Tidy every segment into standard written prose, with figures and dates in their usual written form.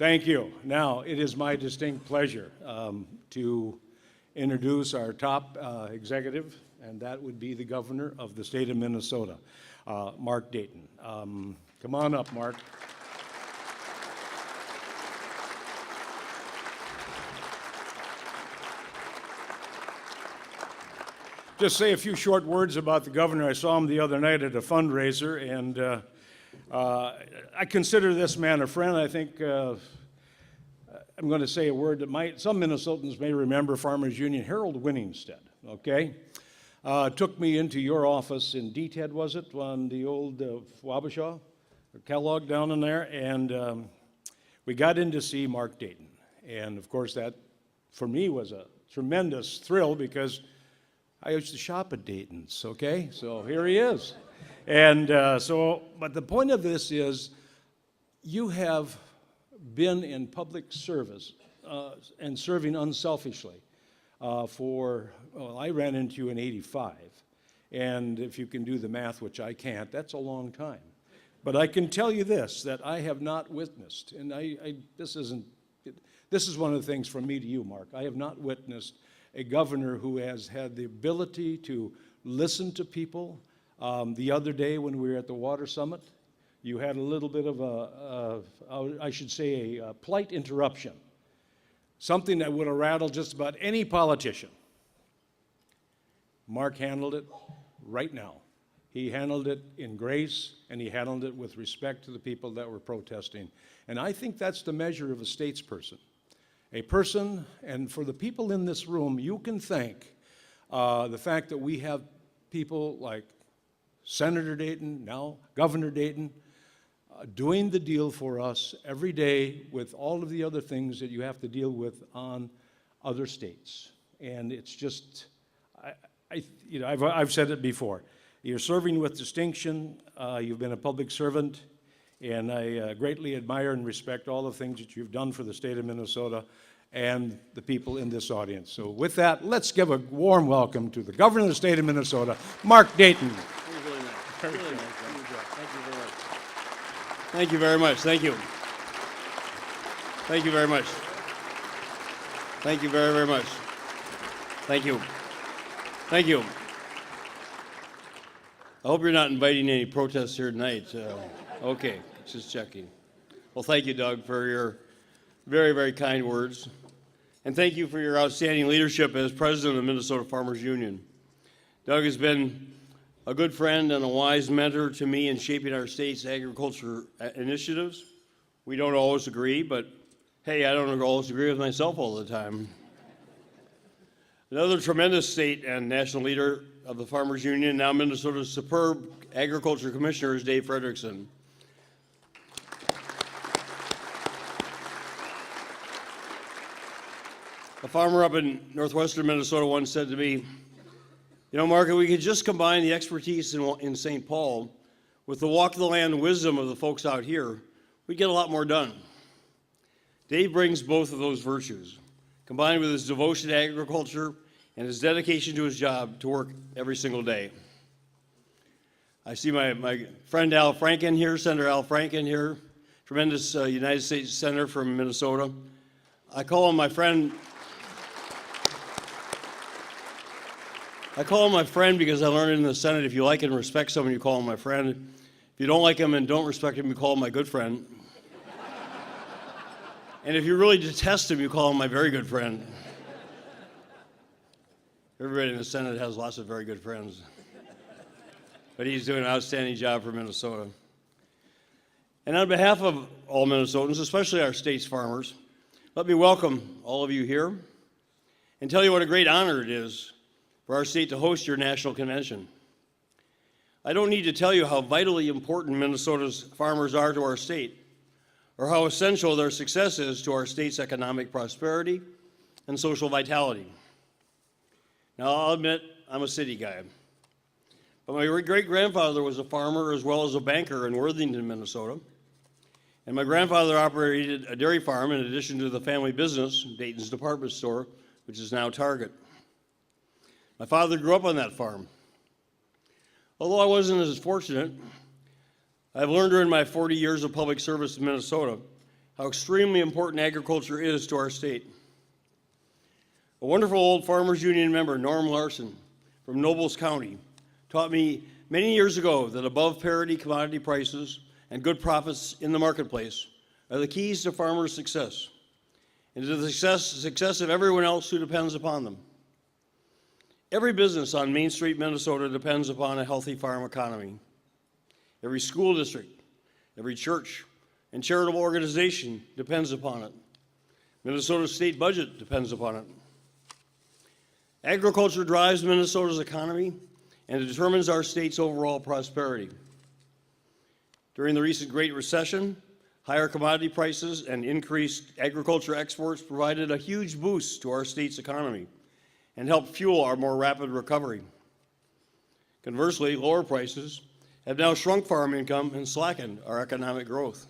Thank you. Now, it is my distinct pleasure to introduce our top executive, and that would be the governor of the state of Minnesota, Mark Dayton. Come on up, Mark. Just say a few short words about the governor. I saw him the other night at a fundraiser, and I consider this man a friend. I think I'm going to say a word that some Minnesotans may remember, Farmers Union, Harold Winningstead, okay? Took me into your office in DTED, was it, on the old Wabasha, or Kellogg down in there, and we got in to see Mark Dayton. And of course that, for me, was a tremendous thrill because I used to shop at Dayton's, okay? So here he is. And but the point of this is, you have been in public service and serving unselfishly I ran into you in '85. And if you can do the math, which I can't, that's a long time. But I can tell you this, that I have not witnessed, and this is one of the things from me to you, Mark. I have not witnessed a governor who has had the ability to listen to people. The other day when we were at the Water Summit, you had a little bit of I should say a polite interruption, something that would have rattled just about any politician. Mark handled it right now. He handled it in grace, and he handled it with respect to the people that were protesting. And I think that's the measure of a statesperson. A person, and for the people in this room, you can thank the fact that we have people like Senator Dayton, now Governor Dayton, doing the deal for us every day with all of the other things that you have to deal with on other states. And it's just, I've said it before. You're serving with distinction. You've been a public servant. And I greatly admire and respect all the things that you've done for the state of Minnesota and the people in this audience. So with that, let's give a warm welcome to the governor of the state of Minnesota, Mark Dayton. Thank you very much. Thank you. Thank you very much. Thank you very, very much. Thank you. Thank you. I hope you're not inviting any protests here tonight. Okay, just checking. Well, thank you, Doug, for your very, very kind words. And thank you for your outstanding leadership as president of Minnesota Farmers Union. Doug has been a good friend and a wise mentor to me in shaping our state's agriculture initiatives. We don't always agree, but hey, I don't always agree with myself all the time. Another tremendous state and national leader of the Farmers Union, now Minnesota's superb agriculture commissioner, is Dave Frederickson. A farmer up in northwestern Minnesota once said to me, you know, Mark, if we could just combine the expertise in St. Paul with the walk of the land wisdom of the folks out here, we'd get a lot more done. Dave brings both of those virtues, combined with his devotion to agriculture and his dedication to his job, to work every single day. I see my friend Al Franken here, Senator Al Franken here, tremendous United States Senator from Minnesota. I call him my friend. Because I learned in the Senate, if you like and respect someone, you call him my friend. If you don't like him and don't respect him, you call him my good friend. And if you really detest him, you call him my very good friend. Everybody in the Senate has lots of very good friends. But he's doing an outstanding job for Minnesota. And on behalf of all Minnesotans, especially our state's farmers, let me welcome all of you here and tell you what a great honor it is for our state to host your national convention. I don't need to tell you how vitally important Minnesota's farmers are to our state, or how essential their success is to our state's economic prosperity and social vitality. Now, I'll admit, I'm a city guy, but my great-grandfather was a farmer as well as a banker in Worthington, Minnesota, and my grandfather operated a dairy farm in addition to the family business, Dayton's department store, which is now Target. My father grew up on that farm. Although I wasn't as fortunate, I've learned during my 40 years of public service in Minnesota how extremely important agriculture is to our state. A wonderful old Farmers Union member, Norm Larson, from Nobles County, taught me many years ago that above parity commodity prices and good profits in the marketplace are the keys to farmers' success and to the success of everyone else who depends upon them. Every business on Main Street, Minnesota depends upon a healthy farm economy. Every school district, every church, and charitable organization depends upon it. Minnesota's state budget depends upon it. Agriculture drives Minnesota's economy and it determines our state's overall prosperity. During the recent Great Recession, higher commodity prices and increased agriculture exports provided a huge boost to our state's economy and helped fuel our more rapid recovery. Conversely, lower prices have now shrunk farm income and slackened our economic growth.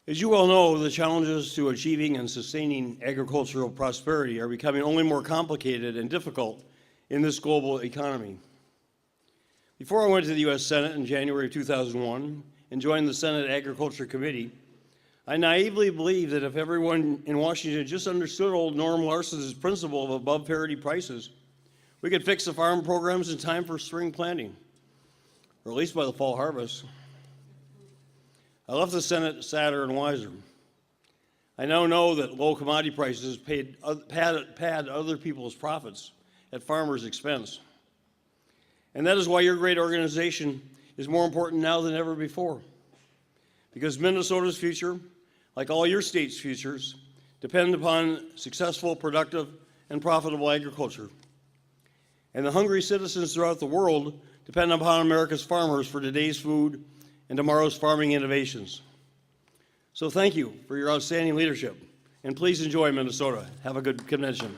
As you well know, the challenges to achieving and sustaining agricultural prosperity are becoming only more complicated and difficult in this global economy. Before I went to the U.S. Senate in January of 2001 and joined the Senate Agriculture Committee, I naively believed that if everyone in Washington just understood old Norm Larson's principle of above parity prices, we could fix the farm programs in time for spring planting, or at least by the fall harvest. I left the Senate sadder and wiser. I now know that low commodity prices pad other people's profits at farmers' expense. And that is why your great organization is more important now than ever before. Because Minnesota's future, like all your state's futures, depend upon successful, productive, and profitable agriculture. And the hungry citizens throughout the world depend upon America's farmers for today's food and tomorrow's farming innovations. So thank you for your outstanding leadership, and please enjoy Minnesota. Have a good convention.